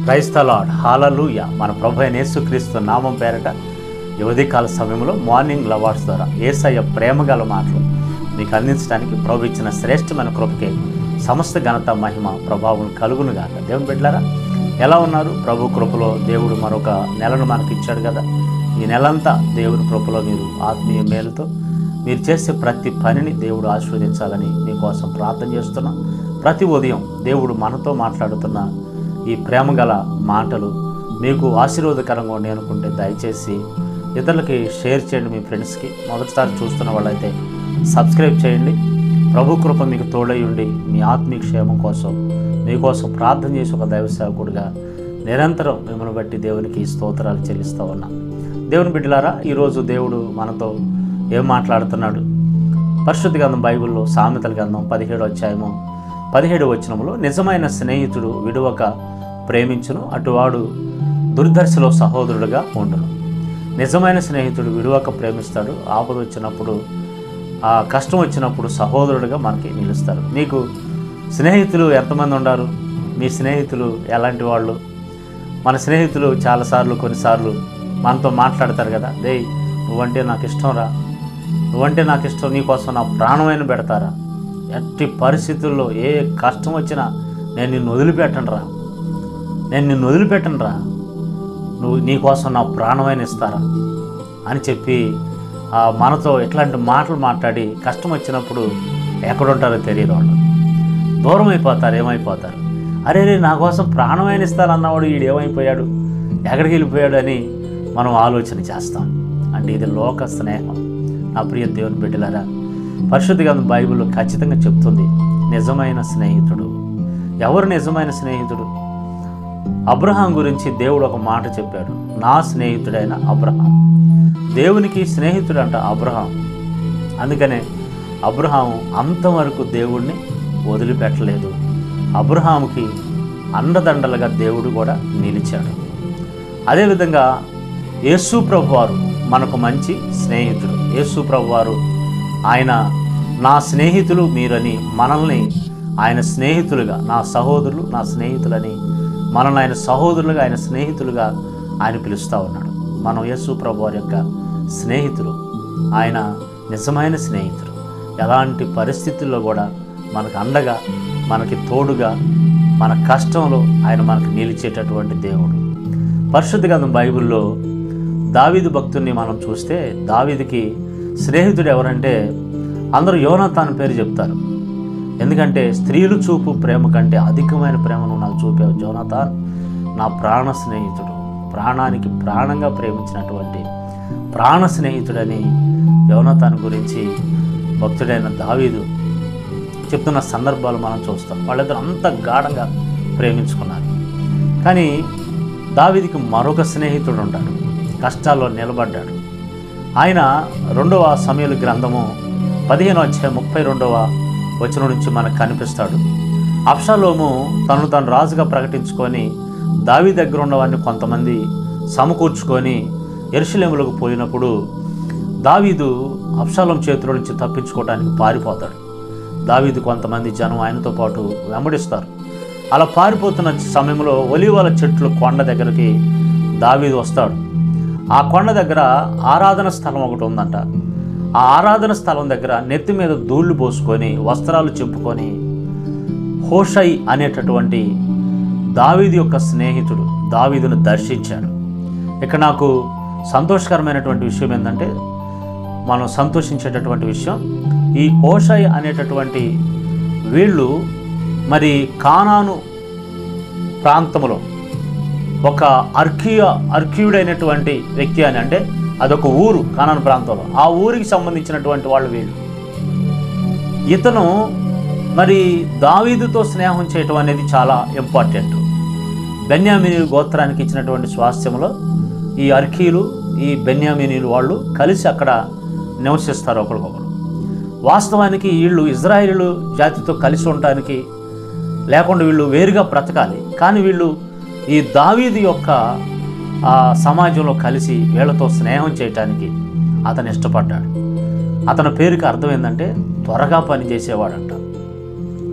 Praise the lord, హల్లెలూయా. మన ప్రభు అయిన యేసుక్రీస్తు నామం పేరట ఈ ఉదయకాల సమయంలో మార్నింగ్ లవర్స్ ద్వారా యేసయ్య ప్రేమగల మాటలు మీకు అందించడానికి ప్రభు ఇచ్చిన శ్రేష్టమైన కృపకే సమస్త ఘనత మహిమ ప్రభావం కలుగును గాక. దేవుని బిడ్డలారా, ఎలా ఉన్నారు? ప్రభు కృపలో దేవుడు మరొక నెలను మనకి ఇచ్చాడు కదా. ఈ నెలంతా దేవుని కృపలో మీరు ఆత్మీయ మేలుతో మీరు చేసే ప్రతి పనిని దేవుడు ఆశీర్వదించాలని మీకోసం ప్రార్థన చేస్తున్నాం. ప్రతి ఉదయం దేవుడు మనతో మాట్లాడుతున్న ఈ ప్రేమగల మాటలు మీకు ఆశీర్వాదకరంగా ఉండి అనుకుంటే దయచేసి ఇతరులకి షేర్ చేయండి. మీ ఫ్రెండ్స్కి మొదటిసారి చూస్తున్న వాళ్ళైతే సబ్స్క్రైబ్ చేయండి. ప్రభు కృప మీకు తోడై ఉండి మీ ఆత్మీయ క్షేమం కోసం మీకోసం ప్రార్థన చేసి ఒక దైవ సేవకుడిగా నిరంతరం మిమ్మల్ని బట్టి దేవునికి స్తోత్రాలు చెల్లిస్తూ ఉన్నాం. దేవుని బిడ్డలారా, ఈరోజు దేవుడు మనతో ఏం మాట్లాడుతున్నాడు? పరిశుద్ధ గ్రంథం బైబిల్లో సామెతల గ్రంథం 17వ అధ్యాయము 17వ వచనంలో, నిజమైన స్నేహితుడు విడువక ప్రేమించును, అటువాడు దుర్దర్శలో సహోదరుడుగా ఉండును. నిజమైన స్నేహితుడు విడువక ప్రేమిస్తాడు. ఆపద వచ్చినప్పుడు, ఆ కష్టం వచ్చినప్పుడు సహోదరుడుగా మనకి నిలుస్తారు. మీకు స్నేహితులు ఎంతమంది ఉన్నారు? మీ స్నేహితులు ఎలాంటి వాళ్ళు? మన స్నేహితులు చాలాసార్లు కొన్నిసార్లు మనతో మాట్లాడతారు కదా, దే నువ్వంటే నాకు ఇష్టం రా, నువ్వంటే నాకు ఇష్టం, నీకోసం నా ప్రాణమైన పెడతారా, ఎట్టి పరిస్థితుల్లో ఏ కష్టం వచ్చినా నేను నిన్ను వదిలిపెట్టను రా, నేను నిన్ను వదిలిపెట్టను రా, నువ్వు నీకోసం నా ప్రాణమైన ఇస్తారా అని చెప్పి మనతో ఎట్లాంటి మాటలు మాట్లాడి కష్టం వచ్చినప్పుడు ఎక్కడుంటారో తెలియదు. వాళ్ళు దూరం అయిపోతారు, ఏమైపోతారు. అరే నా కోసం ప్రాణమైన ఇస్తారన్నవాడు వీడు ఏమైపోయాడు, ఎక్కడికి వెళ్ళిపోయాడు అని మనం ఆలోచన చేస్తాం. అంటే ఇది లోక స్నేహం. నా ప్రియ దేవుని బిడ్డలారా, పరిశుద్ధ గ్రంథం బైబిల్లో ఖచ్చితంగా చెప్తుంది నిజమైన స్నేహితుడు ఎవరు? నిజమైన స్నేహితుడు అబ్రహాం గురించి దేవుడు ఒక మాట చెప్పాడు, నా స్నేహితుడైన అబ్రహాం. దేవునికి స్నేహితుడు అంట అబ్రహాం. అందుకనే అబ్రహాం అంతవరకు దేవుడిని వదిలిపెట్టలేదు. అబ్రహాముకి అండదండలుగా దేవుడు కూడా నిలిచాడు. అదేవిధంగా యేసు ప్రభువారు మనకు మంచి స్నేహితుడు. యేసు ప్రభువారు ఆయన నా స్నేహితులు మీరని మనల్ని ఆయన స్నేహితులుగా, నా సహోదరులు నా స్నేహితులని మనల్ని ఆయన సహోదరులుగా, ఆయన స్నేహితులుగా ఆయన పిలుస్తూ ఉన్నాడు. మనం యేసు ప్రభువారి యొక్క స్నేహితులు. ఆయన నిజమైన స్నేహితుడు. ఎలాంటి పరిస్థితుల్లో కూడా మనకు అండగా, మనకి తోడుగా, మన కష్టంలో ఆయన మనకు నిలిచేటటువంటి దేవుడు. పరిశుద్ధ గ్రంథం బైబిల్లో దావీదు భక్తుడిని మనం చూస్తే, దావీదుకి స్నేహితుడు ఎవరంటే అందరూ యోనాతాను పేరు చెప్తారు. ఎందుకంటే స్త్రీలు చూపు ప్రేమ కంటే అధికమైన ప్రేమను నాకు చూపావు యోనాతాన్, నా ప్రాణ స్నేహితుడు, ప్రాణానికి ప్రాణంగా ప్రేమించినటువంటి ప్రాణ స్నేహితుడని యోనాతాను గురించి భక్తుడైన దావీదు చెప్తున్న సందర్భాలు మనం చూస్తాం. వాళ్ళిద్దరు అంత గాఢంగా ప్రేమించుకున్నారు. కానీ దావీదుకి మరొక స్నేహితుడు ఉంటాడు, కష్టాల్లో నిలబడ్డాడు. ఆయన 2వ సమూయేలు గ్రంథము 15వ అధ్యాయం 32వ వచనం నుంచి మనకు కనిపిస్తాడు. అబ్షాలోము తను తాను రాజుగా ప్రకటించుకొని దావీదు దగ్గర ఉన్నవారిని కొంతమంది సమకూర్చుకొని యెరూషలేములకు పోయినప్పుడు దావీదు అబ్షాలోము చేతుల నుంచి తప్పించుకోవడానికి పారిపోతాడు. దావీదు కొంతమంది జనం ఆయనతో పాటు వెంబడిస్తారు. అలా పారిపోతున్న సమయంలో ఒలీవల చెట్లు కొండ దగ్గరికి దావీదు వస్తాడు. ఆ కొండ దగ్గర ఆరాధన స్థలం ఒకటి ఉందంట. ఆ ఆరాధన స్థలం దగ్గర నెత్తి మీద ధూళ్ళు పోసుకొని వస్త్రాలు చింపుకొని హోషై అనేటటువంటి దావీదు యొక్క స్నేహితుడు దావీదును దర్శించాడు. ఇక్కడ నాకు సంతోషకరమైనటువంటి విషయం ఏంటంటే, మనం సంతోషించేటటువంటి విషయం, ఈ హోషై అనేటటువంటి వీళ్ళు మరి కానాను ప్రాంతంలో ఒక అర్కీయుడైనటువంటి వ్యక్తి అని, అంటే అదొక ఊరు కానాను ప్రాంతంలో, ఆ ఊరికి సంబంధించినటువంటి వాళ్ళు వీళ్ళు. ఇతను మరి దావీదుతో స్నేహం చేయటం అనేది చాలా ఇంపార్టెంట్. బెన్యామీనీయులు గోత్రానికి ఇచ్చినటువంటి స్వాస్థ్యంలో ఈ అర్కీయులు, ఈ బెన్యామీనీయులు వాళ్ళు కలిసి అక్కడ నివసిస్తారు ఒకరికొకరు. వాస్తవానికి వీళ్ళు ఇజ్రాయేలు జాతితో కలిసి ఉండటానికి లేకుండా వీళ్ళు వేరుగా బ్రతకాలి. కానీ వీళ్ళు ఈ దావీదు యొక్క సమాజంలో కలిసి వీళ్ళతో స్నేహం చేయటానికి అతను ఇష్టపడ్డాడు. అతని పేరుకి అర్థం ఏంటంటే త్వరగా పనిచేసేవాడంట,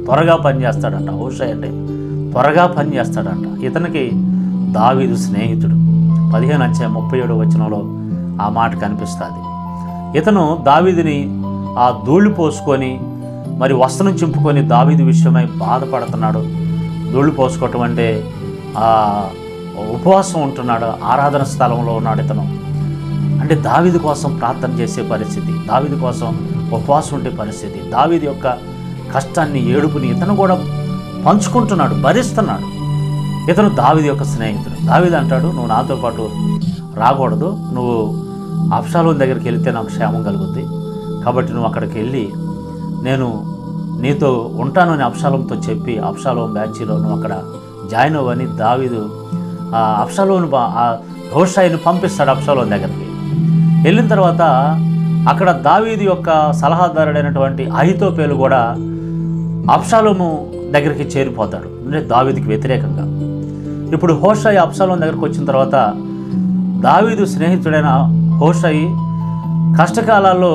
త్వరగా పనిచేస్తాడంట. హోషై అంటే త్వరగా పనిచేస్తాడంట. ఇతనికి దావీదు స్నేహితుడు. 15:37 వచనంలో ఆ మాట కనిపిస్తుంది. ఇతను దావీదుని ఆ ధూళి పోసుకొని మరి వస్త్రం చింపుకొని దావీదు విషయమై బాధపడుతున్నాడు. ధూళి పోసుకోవటం అంటే ఉపవాసం ఉంటున్నాడు, ఆరాధన స్థలంలో ఉన్నాడు ఇతను. అంటే దావీదు కోసం ప్రార్థన చేసే పరిస్థితి, దావీదు కోసం ఉపవాసం ఉండే పరిస్థితి, దావీదు యొక్క కష్టాన్ని ఏడుపుని ఇతను కూడా పంచుకుంటున్నాడు, భరిస్తున్నాడు. ఇతను దావీదు యొక్క స్నేహితుడు. దావీదు అంటాడు, నువ్వు నాతో పాటు రాకూడదు, నువ్వు అబ్షాలోము దగ్గరికి వెళ్తే నాకు క్షేమం కలుగుద్ది, కాబట్టి నువ్వు అక్కడికి వెళ్ళి నేను నీతో ఉంటానని అబ్షాలోముతో చెప్పి అబ్షాలోము బ్యాచీలో నువ్వు అక్కడ జాయిన్ అవ్వని దావీదు అబ్షాలోమును హూషాయిని పంపిస్తాడు అబ్షాలోము దగ్గరికి. వెళ్ళిన తర్వాత అక్కడ దావీదు యొక్క సలహాదారుడైనటువంటి అహీతోపెలు కూడా అబ్షాలోము దగ్గరికి చేరిపోతాడు, అంటే దావీదుకి వ్యతిరేకంగా. ఇప్పుడు హూషాయి అబ్షాలోము దగ్గరికి వచ్చిన తర్వాత దావీదు స్నేహితుడైన హూషాయి కష్టకాలాల్లో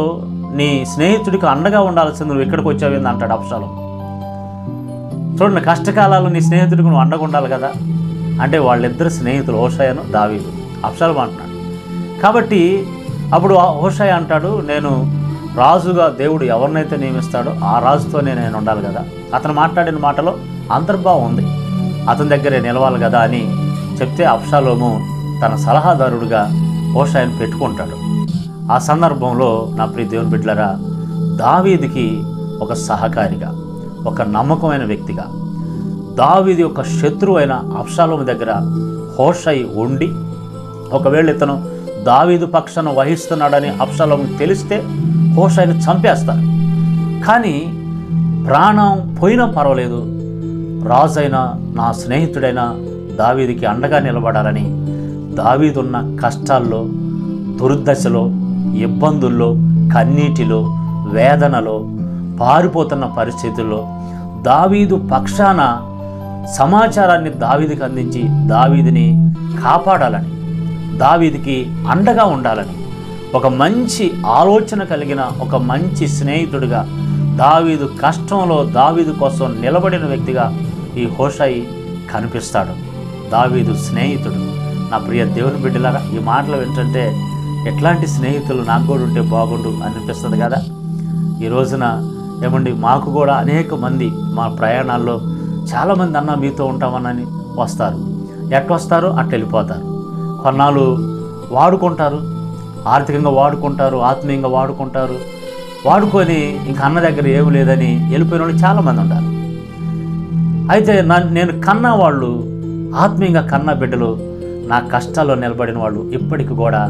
నీ స్నేహితుడికి అండగా ఉండాల్సింది, నువ్వు ఇక్కడికి వచ్చావేంది అంటాడు అబ్షాలోము. చూడండి, కష్టకాలాల్లో నీ స్నేహితుడికి నువ్వు అండగా ఉండాలి కదా. అంటే వాళ్ళిద్దరు స్నేహితులు, హూషాయను దావీదు. అబ్షాలోము అంటున్నాడు. కాబట్టి అప్పుడు హూషాయి అంటాడు, నేను రాజుగా దేవుడు ఎవరినైతే నియమిస్తాడో ఆ రాజుతోనే నేను ఉండాలి కదా. అతను మాట్లాడిన మాటలో అంతర్భావం ఉంది, అతని దగ్గరే నిలవాలి కదా అని చెప్తే అబ్షాలోము తన సలహాదారుడిగా హూషాయిని పెట్టుకుంటాడు. ఆ సందర్భంలో నా ప్రియ దేవుని బిడ్డలారా, దావీదుకి ఒక సహకారిగా, ఒక నమ్మకమైన వ్యక్తిగా, దావీదు యొక్క శత్రువు అయిన అబ్షాలోము దగ్గర హూషాయి ఉండి, ఒకవేళ ఇతను దావీదు పక్షాన వహిస్తున్నాడని అబ్షాలోము తెలిస్తే హూషాయిని చంపేస్తారు. కానీ ప్రాణం పోయినా పర్వాలేదు, రాజైన నా స్నేహితుడైన దావీదుకి అండగా నిలబడాలని దావీదున్న కష్టాల్లో, దుర్దశలో, ఇబ్బందుల్లో, కన్నీటిలో, వేదనలో, పారిపోతున్న పరిస్థితుల్లో దావీదు పక్షాన సమాచారాన్ని దావీదుకి అందించి దావీదుని కాపాడాలని, దావీదుకి అండగా ఉండాలని ఒక మంచి ఆలోచన కలిగిన ఒక మంచి స్నేహితుడిగా, దావీదు కష్టంలో దావీదు కోసం నిలబడిన వ్యక్తిగా ఈ హూషాయి కనిపిస్తాడు. దావీదు స్నేహితుడు. నా ప్రియ దేవుని బిడ్డలారా, ఈ మాటలు ఏంటంటే ఎట్లాంటి స్నేహితులు నాకు కూడా ఉంటే బాగుండు అనిపిస్తుంది కదా. ఈ రోజున ఏమండి, మాకు కూడా అనేక మంది మా ప్రయాణాల్లో చాలామంది అన్న మీతో ఉంటామని వస్తారు. ఎట్టొస్తారో అట్ట వెళ్ళిపోతారు. కొన్నాళ్ళు వాడుకుంటారు, ఆర్థికంగా వాడుకుంటారు, ఆత్మీయంగా వాడుకుంటారు, వాడుకొని ఇంక అన్న దగ్గర ఏమి లేదని వెళ్ళిపోయిన వాళ్ళు చాలామంది ఉంటారు. అయితే నేను కన్నా వాళ్ళు, ఆత్మీయంగా కన్నా బిడ్డలు, నా కష్టాల్లో నిలబడిన వాళ్ళు ఇప్పటికి కూడా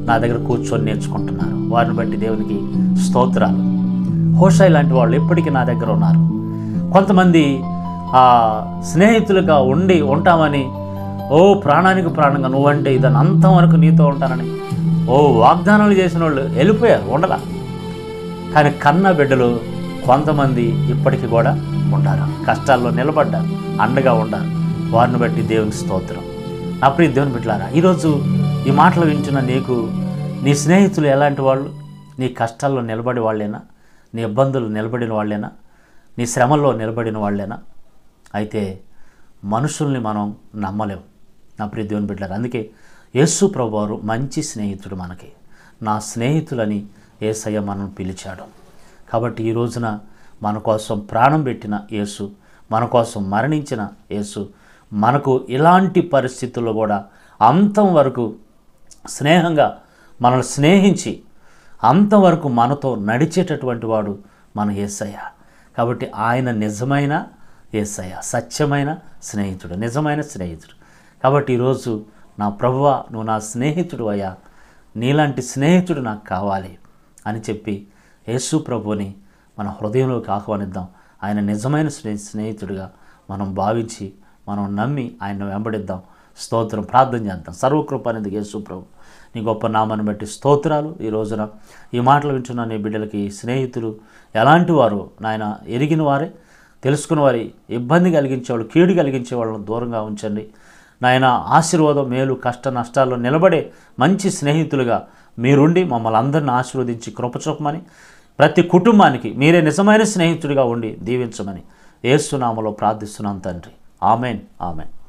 నా దగ్గర కూర్చొని నేర్చుకుంటున్నారు. వారిని బట్టి దేవునికి స్తోత్రాలు. హూషాయి లాంటి వాళ్ళు ఇప్పటికీ నా దగ్గర ఉన్నారు. కొంతమంది స్నేహితులుగా ఉంటామని ప్రాణానికి ప్రాణంగా నువ్వంటే ఇదని అంతం వరకు నీతో ఉంటానని వాగ్దానాలు చేసిన వాళ్ళు వెళ్ళిపోయారు, ఉండలా. కానీ కన్న బిడ్డలు కొంతమంది ఇప్పటికీ కూడా ఉంటారు, కష్టాల్లో నిలబడ్డారు, అండగా ఉండారు. వారిని బట్టి దేవునికి స్తోత్రం. నా ప్రియ దేవుని బిడ్డలారా, ఈరోజు ఈ మాటలు వింటున్న నీకు నీ స్నేహితులు ఎలాంటి వాళ్ళు? నీ కష్టాల్లో నిలబడి వాళ్ళేనా? నీ ఇబ్బందులు నిలబడిన వాళ్ళేనా? నీ శ్రమల్లో నిలబడిన వాళ్ళేనా? అయితే మనుషుల్ని మనం నమ్మలేం నా ప్రియ దేవుని బిడ్డలారా. అందుకే యేసు ప్రభువారు మంచి స్నేహితుడు మనకి. నా స్నేహితులని యేసయ్య మనం పిలిచాడు. కాబట్టి ఈ రోజున మన కోసం ప్రాణం పెట్టిన యేసు, మన కోసం మరణించిన యేసు, మనకు ఇలాంటి పరిస్థితుల్లో కూడా అంతం వరకు స్నేహంగా మనల్ని స్నేహించి అంతవరకు మనతో నడిచేటటువంటి వాడు మన యేసయ్య. కాబట్టి ఆయన నిజమైన యేసయ్య, సత్యమైన స్నేహితుడు, నిజమైన స్నేహితుడు. కాబట్టి ఈరోజు నా ప్రభువా, నువ్వు నా స్నేహితుడు అయ్యా, నీలాంటి స్నేహితుడు నాకు కావాలి అని చెప్పి యేసు ప్రభుని మన హృదయంలోకి ఆహ్వానిద్దాం. ఆయన నిజమైన స్నేహితుడిగా మనం భావించి మనం నమ్మి ఆయన వెంబడిద్దాం. స్తోత్రం. ప్రార్థన చేద్దాం. సర్వకృప అనేది యేసు ప్రభు, నీ గొప్ప నామాన్ని బట్టి స్తోత్రాలు. ఈ రోజున ఈ మాటలు వింటున్న నీ బిడ్డలకి స్నేహితులు ఎలాంటి వారు నాయన ఎరిగిన వారే, తెలుసుకున్న వారి, ఇబ్బంది కలిగించేవాళ్ళు, కీడు కలిగించే వాళ్ళను దూరంగా ఉంచండి నాయన. ఆశీర్వాదం, మేలు, కష్ట నష్టాల్లో నిలబడే మంచి స్నేహితులుగా మీరుండి మమ్మల్ని అందరిని ఆశీర్వదించి కృపచూపమని, ప్రతి కుటుంబానికి మీరే నిజమైన స్నేహితుడిగా ఉండి దీవించమని యేసు నామములో ప్రార్థిస్తున్నాం తండ్రి. ఆమెన్. ఆమెన్.